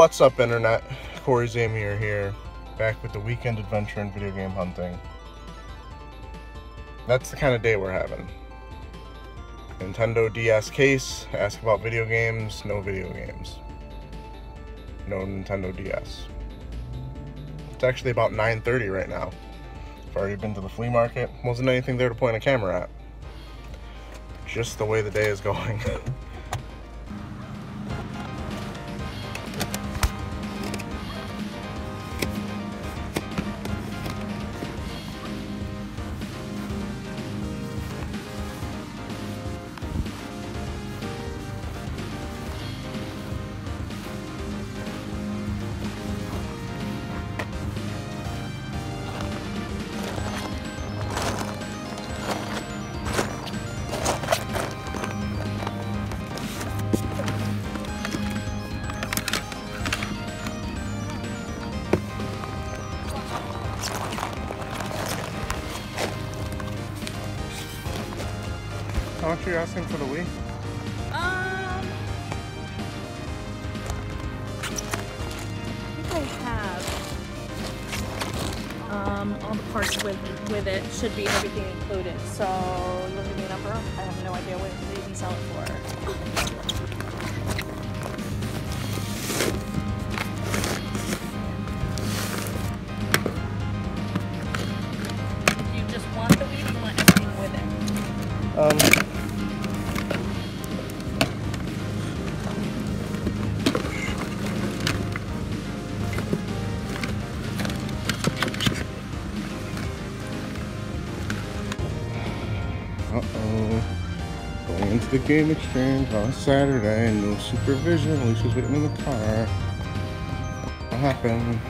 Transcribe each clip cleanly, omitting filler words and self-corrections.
What's up, internet? Cory here, back with the weekend adventure in video game hunting. That's the kind of day we're having. Nintendo DS case, ask about video games, no video games. No Nintendo DS. It's actually about 9:30 right now. I've already been to the flea market. Wasn't anything there to point a camera at. Just the way the day is going. How much are you asking for the Wii? I think I have all the parts with it. Should be everything included. So you want to give me a number? I have no idea what they even sell it for. Do you just want the Wii or do you want everything with it? Going into the game exchange on Saturday, no supervision. Alicia's waiting in the car. What happened?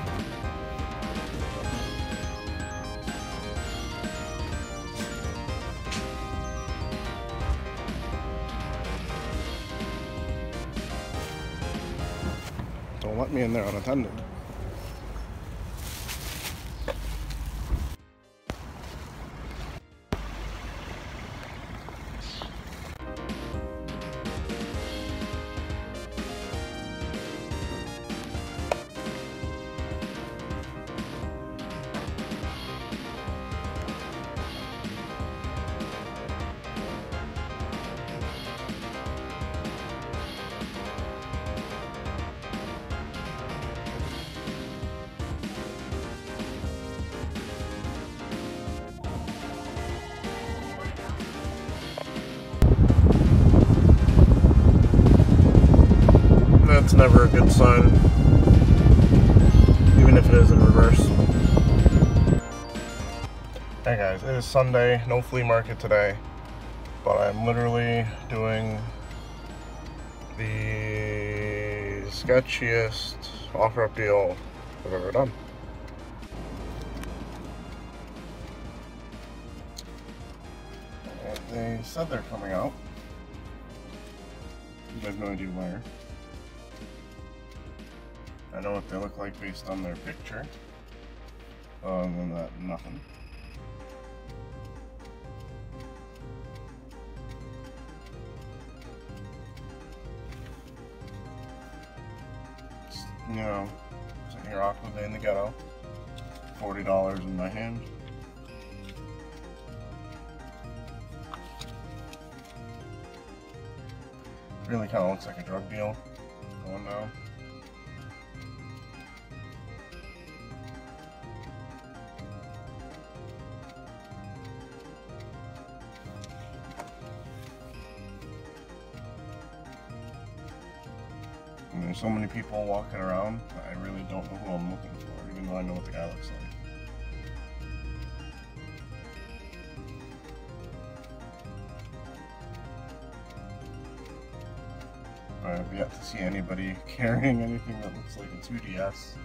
Don't let me in there unattended. That's never a good sign, even if it is in reverse. Hey guys, it is Sunday, no flea market today, but I'm literally doing the sketchiest offer-up deal I've ever done. And they said they're coming out. I have no idea where. I know what they look like based on their picture. Other than that, nothing. Just, you know, sitting here awkwardly in the ghetto. $40 in my hand. Really kind of looks like a drug deal going down. And there's so many people walking around that I really don't know who I'm looking for, even though I know what the guy looks like. I have yet to see anybody carrying anything that looks like a 2DS.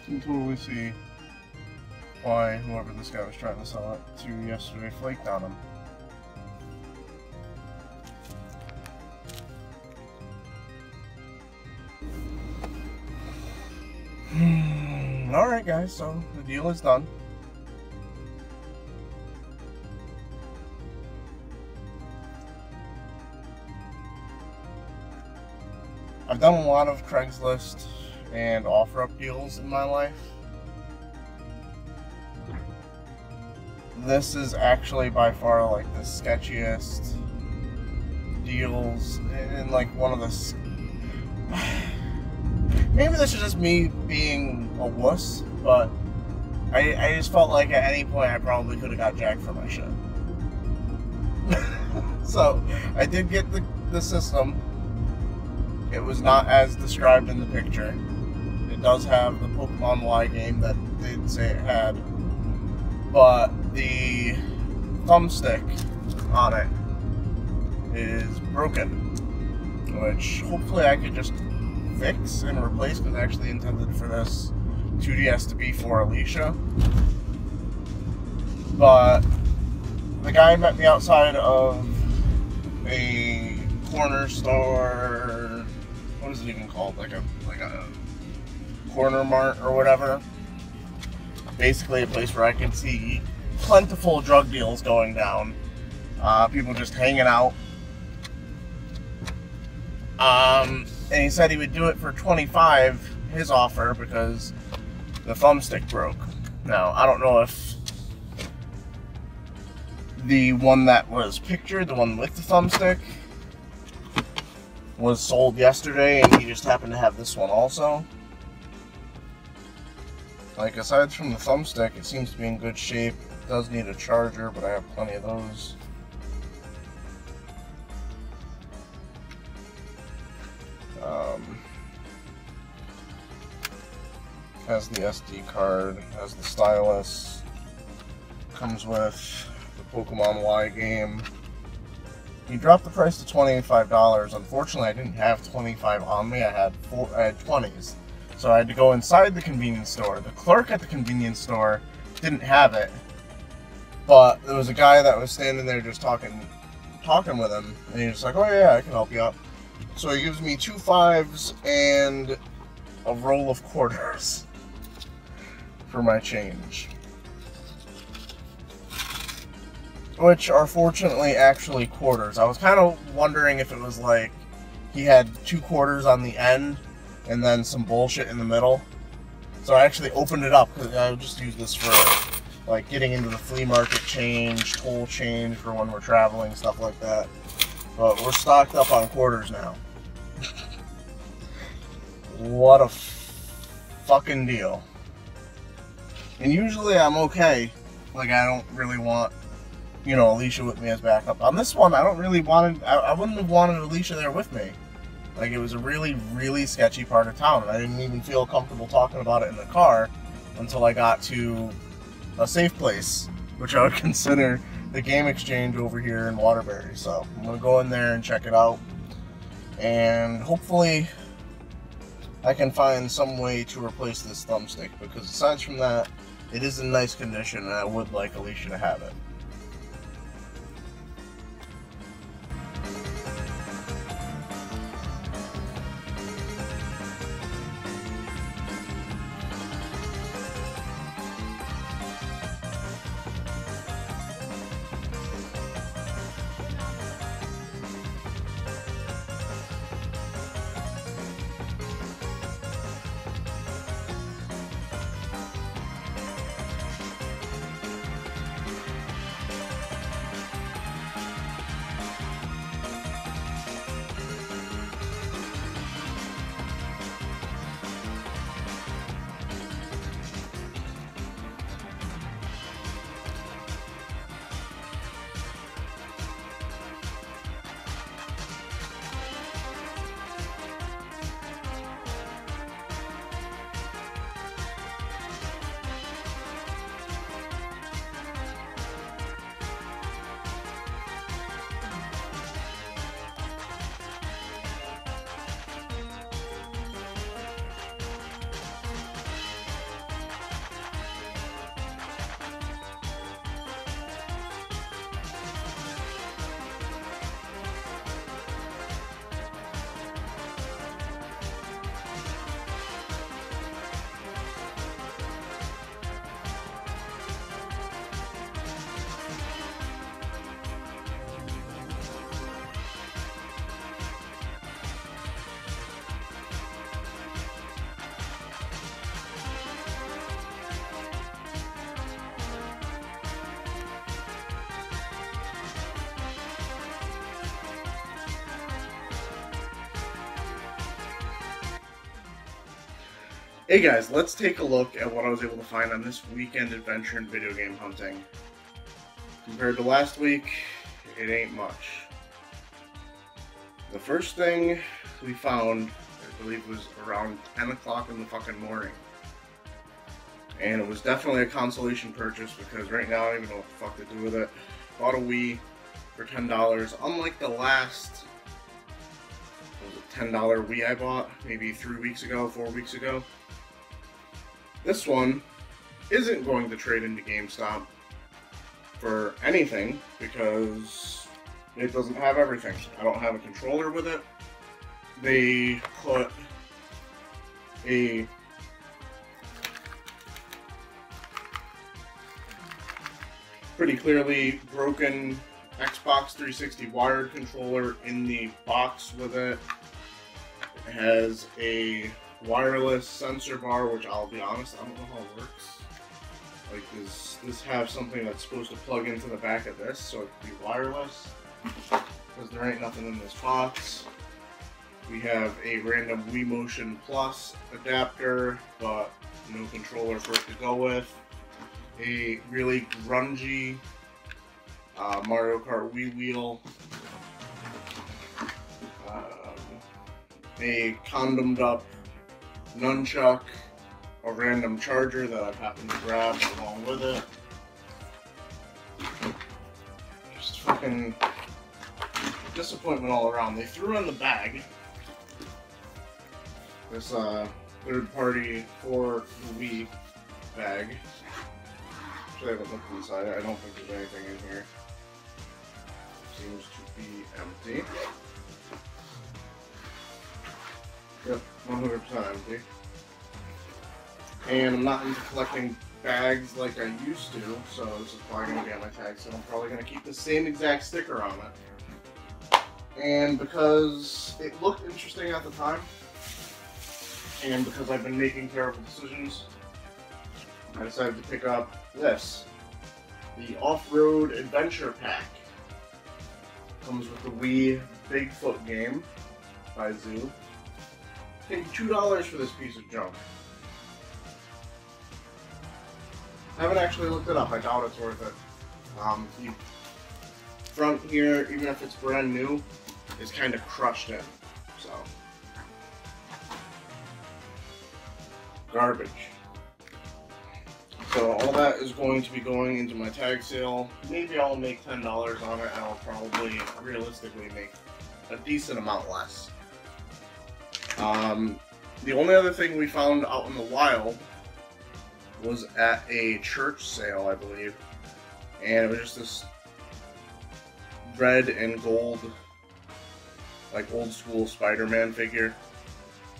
can totally see why whoever this guy was trying to sell it to yesterday flaked on him. Alright guys, so the deal is done. I've done a lot of Craigslist and offer-up deals in my life. This is actually by far like the sketchiest deals, and like one of the... Maybe this is just me being a wuss, but I just felt like at any point I probably could have got jacked for my shit. So I did get the system. It was not as described in the picture. It does have the Pokemon Y game that they did say it had, but the thumbstick on it is broken, which hopefully I could just fix and replace, because I actually intended for this 2DS to be for Alicia. But the guy met me outside of a corner store. What is it even called? Like a corner mart or whatever. Basically a place where I can see plentiful drug deals going down. People just hanging out. And he said he would do it for $25, his offer, because the thumbstick broke. Now, I don't know if the one that was pictured, the one with the thumbstick, was sold yesterday and he just happened to have this one also. Like, aside from the thumbstick, it seems to be in good shape. It does need a charger, but I have plenty of those. Has the SD card, has the stylus, comes with the Pokemon Y game. He dropped the price to $25. Unfortunately, I didn't have 25 on me. I had 20s. So I had to go inside the convenience store. The clerk at the convenience store didn't have it, but there was a guy that was standing there just talking with him, and he was like, "Oh yeah, I can help you out." So he gives me 2 5s and a roll of quarters for my change, which are fortunately actually quarters. I was kind of wondering if it was like he had 2 quarters on the end and then some bullshit in the middle. So I actually opened it up, because I would just use this for like getting into the flea market change, toll change for when we're traveling, stuff like that. But we're stocked up on quarters now. What a fucking deal. And usually I'm okay. Like, I don't really want, you know, Alicia with me as backup. On this one, I don't really want it. I wouldn't have wanted Alicia there with me. Like, it was a really, really sketchy part of town, and I didn't even feel comfortable talking about it in the car until I got to a safe place, which I would consider the game exchange over here in Waterbury. So I'm gonna go in there and check it out, and hopefully I can find some way to replace this thumbstick, because aside from that, it is in nice condition, and I would like Alicia to have it. Hey guys, let's take a look at what I was able to find on this weekend adventure in video game hunting. Compared to last week, it ain't much. The first thing we found, I believe, was around 10 o'clock in the fucking morning. And it was definitely a consolation purchase because right now I don't even know what the fuck to do with it. Bought a Wii for $10, unlike the last, what was it, $10 Wii I bought maybe 3 weeks ago, 4 weeks ago. This one isn't going to trade into GameStop for anything because it doesn't have everything. I don't have a controller with it. They put a pretty clearly broken Xbox 360 wired controller in the box with it. It has a wireless sensor bar, which I'll be honest, I don't know how it works. Like, does this have something that's supposed to plug into the back of this so it can be wireless? Because there ain't nothing in this box. We have a random Wii Motion Plus adapter, but no controller for it to go with. A really grungy Mario Kart Wii wheel. A condomed up nunchuck, a random charger that I've happened to grab along with it. Just fucking disappointment all around. They threw in the bag this third party for the Wii bag. Actually, I haven't looked inside it. I don't think there's anything in here. Seems to be empty. Yep, 100% empty. And I'm not into collecting bags like I used to, so this is probably going to be on my tag, so I'm probably going to keep the same exact sticker on it. And because it looked interesting at the time, and because I've been making terrible decisions, I decided to pick up this. The Off-Road Adventure Pack. Comes with the Wii Bigfoot game by Zoo. Paid $2 for this piece of junk. I haven't actually looked it up. I doubt it's worth it. The front here, even if it's brand new, is kind of crushed in. So, garbage. So all that is going to be going into my tag sale. Maybe I'll make $10 on it, and I'll probably realistically make a decent amount less. The only other thing we found out in the wild was at a church sale, I believe, and it was just this red and gold, like old school Spider-Man figure.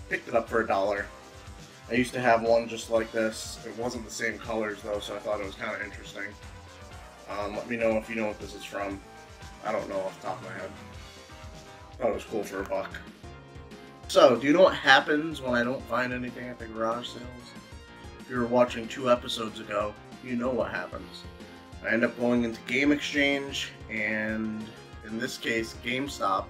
Picked it up for $1. I used to have one just like this. It wasn't the same colors though, so I thought it was kind of interesting. Let me know if you know what this is from. I don't know off the top of my head. Thought it was cool for $1. So, do you know what happens when I don't find anything at the garage sales? If you were watching 2 episodes ago, you know what happens. I end up going into Game Exchange, and in this case, GameStop,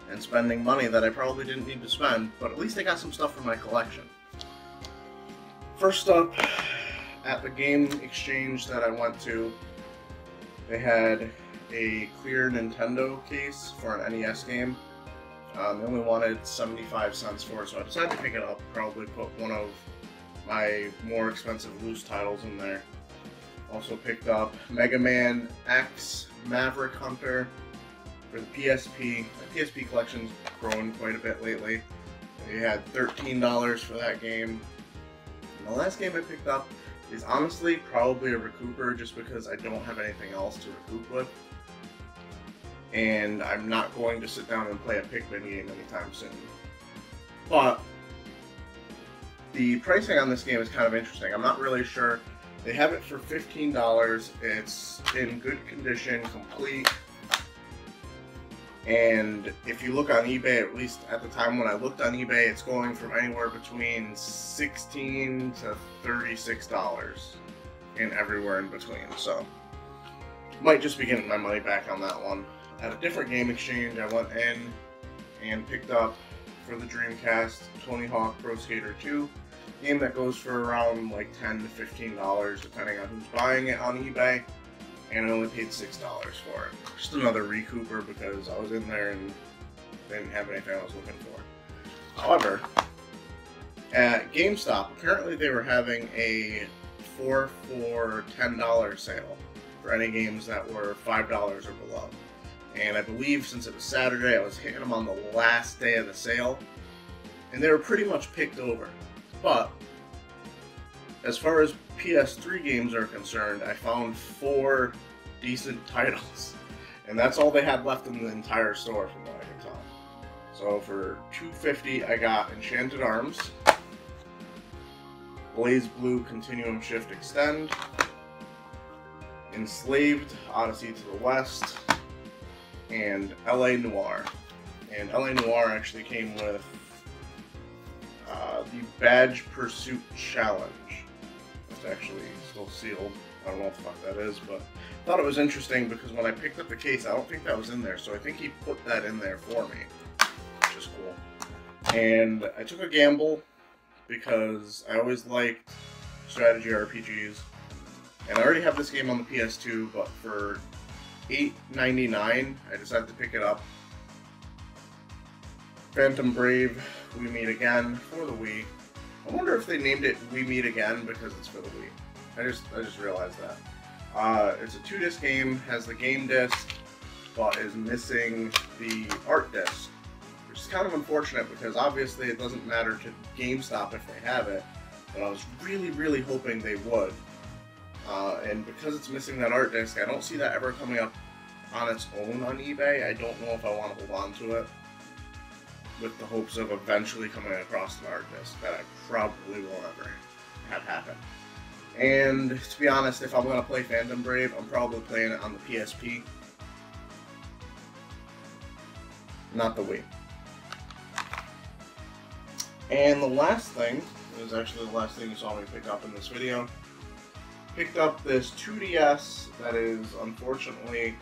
and spending money that I probably didn't need to spend, but at least I got some stuff for my collection. First up, at the Game Exchange that I went to, they had a clear Nintendo case for an NES game. They only wanted 75 cents for it, so I decided to pick it up. Probably put one of my more expensive loose titles in there. Also picked up Mega Man X Maverick Hunter for the PSP. The PSP collection's grown quite a bit lately. They had $13 for that game. And the last game I picked up is honestly probably a recouper, just because I don't have anything else to recoup with. And I'm not going to sit down and play a Pikmin game anytime soon. But the pricing on this game is kind of interesting. I'm not really sure. They have it for $15. It's in good condition, complete. And if you look on eBay, at least at the time when I looked on eBay, it's going from anywhere between $16 to $36 and everywhere in between. So, might just be getting my money back on that one. At a different Game Exchange, I went in and picked up for the Dreamcast Tony Hawk Pro Skater 2 Game that goes for around like $10 to $15 depending on who's buying it on eBay, and I only paid $6 for it. Just another recouper because I was in there and didn't have anything I was looking for. However, at GameStop, apparently they were having a 4 for $10 sale for any games that were $5 or below. And I believe since it was Saturday, I was hitting them on the last day of the sale, and they were pretty much picked over. But as far as PS3 games are concerned, I found 4 decent titles, and that's all they had left in the entire store from what I can tell. So for $2.50, I got Enchanted Arms, Blaze Blue Continuum Shift Extend, Enslaved Odyssey to the West, and LA Noire. And LA Noire actually came with the Badge Pursuit Challenge. It's actually still sealed. I don't know what the fuck that is, but I thought it was interesting because when I picked up the case, I don't think that was in there, so I think he put that in there for me, which is cool. And I took a gamble because I always liked strategy RPGs, and I already have this game on the PS2, but for $8.99, I decided to pick it up. Phantom Brave, We Meet Again for the Wii. I wonder if they named it We Meet Again because it's for the Wii. I just realized that. It's a 2-disc game, has the game disc, but is missing the art disc, which is kind of unfortunate because obviously it doesn't matter to GameStop if they have it, but I was really, really hoping they would. And because it's missing that art disc, I don't see that ever coming up on its own on eBay. I don't know if I want to hold on to it with the hopes of eventually coming across an art disc that I probably won't ever have happen. And to be honest, if I'm going to play Phantom Brave, I'm probably playing it on the PSP, not the Wii. And the last thing, is actually the last thing you saw me pick up in this video, picked up this 2DS that is unfortunately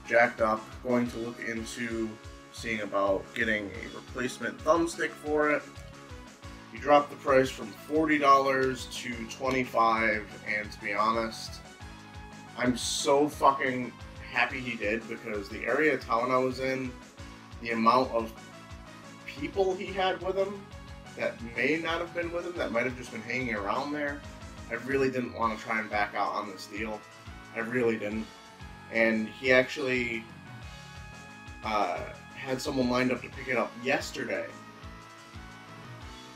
jacked up. Going to look into seeing about getting a replacement thumbstick for it. He dropped the price from $40 to $25, and to be honest, I'm so fucking happy he did because the area of town I was in, the amount of people he had with him that may not have been with him, that might have just been hanging around there, I really didn't want to try and back out on this deal. I really didn't. And he actually had someone lined up to pick it up yesterday,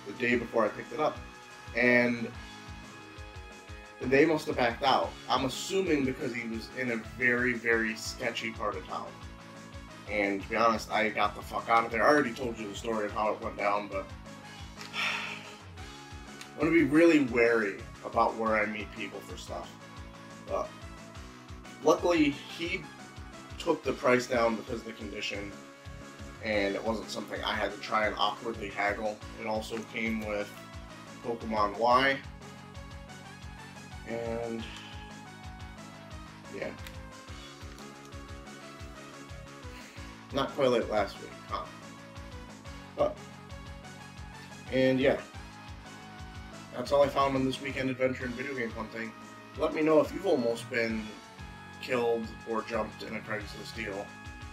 the day before I picked it up. And they must have backed out. I'm assuming because he was in a very, very sketchy part of town. And to be honest, I got the fuck out of there. I already told you the story of how it went down, but I'm going to be really wary about where I meet people for stuff. But luckily, he took the price down because of the condition, and it wasn't something I had to try and awkwardly haggle. It also came with Pokemon Y, and yeah, not quite like last week, huh? But, and yeah, that's all I found on this weekend adventure in video game hunting. Let me know if you've almost been killed or jumped in a Craigslist deal.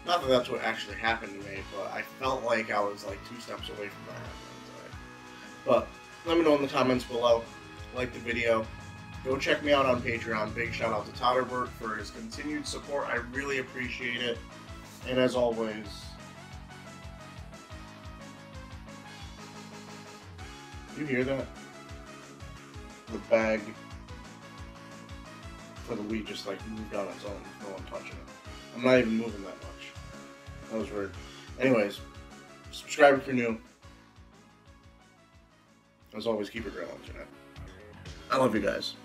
Not that that's what actually happened to me, but I felt like I was like 2 steps away from that happening today. But let me know in the comments below. Like the video. Go check me out on Patreon. Big shout out to Totterbert for his continued support. I really appreciate it. And as always, you hear that? The bag for the Wii just like moved on its own, no one touching it. I'm not even moving that much. That was weird. Anyways, subscribe if you're new. As always, keep it real, internet. I love you guys.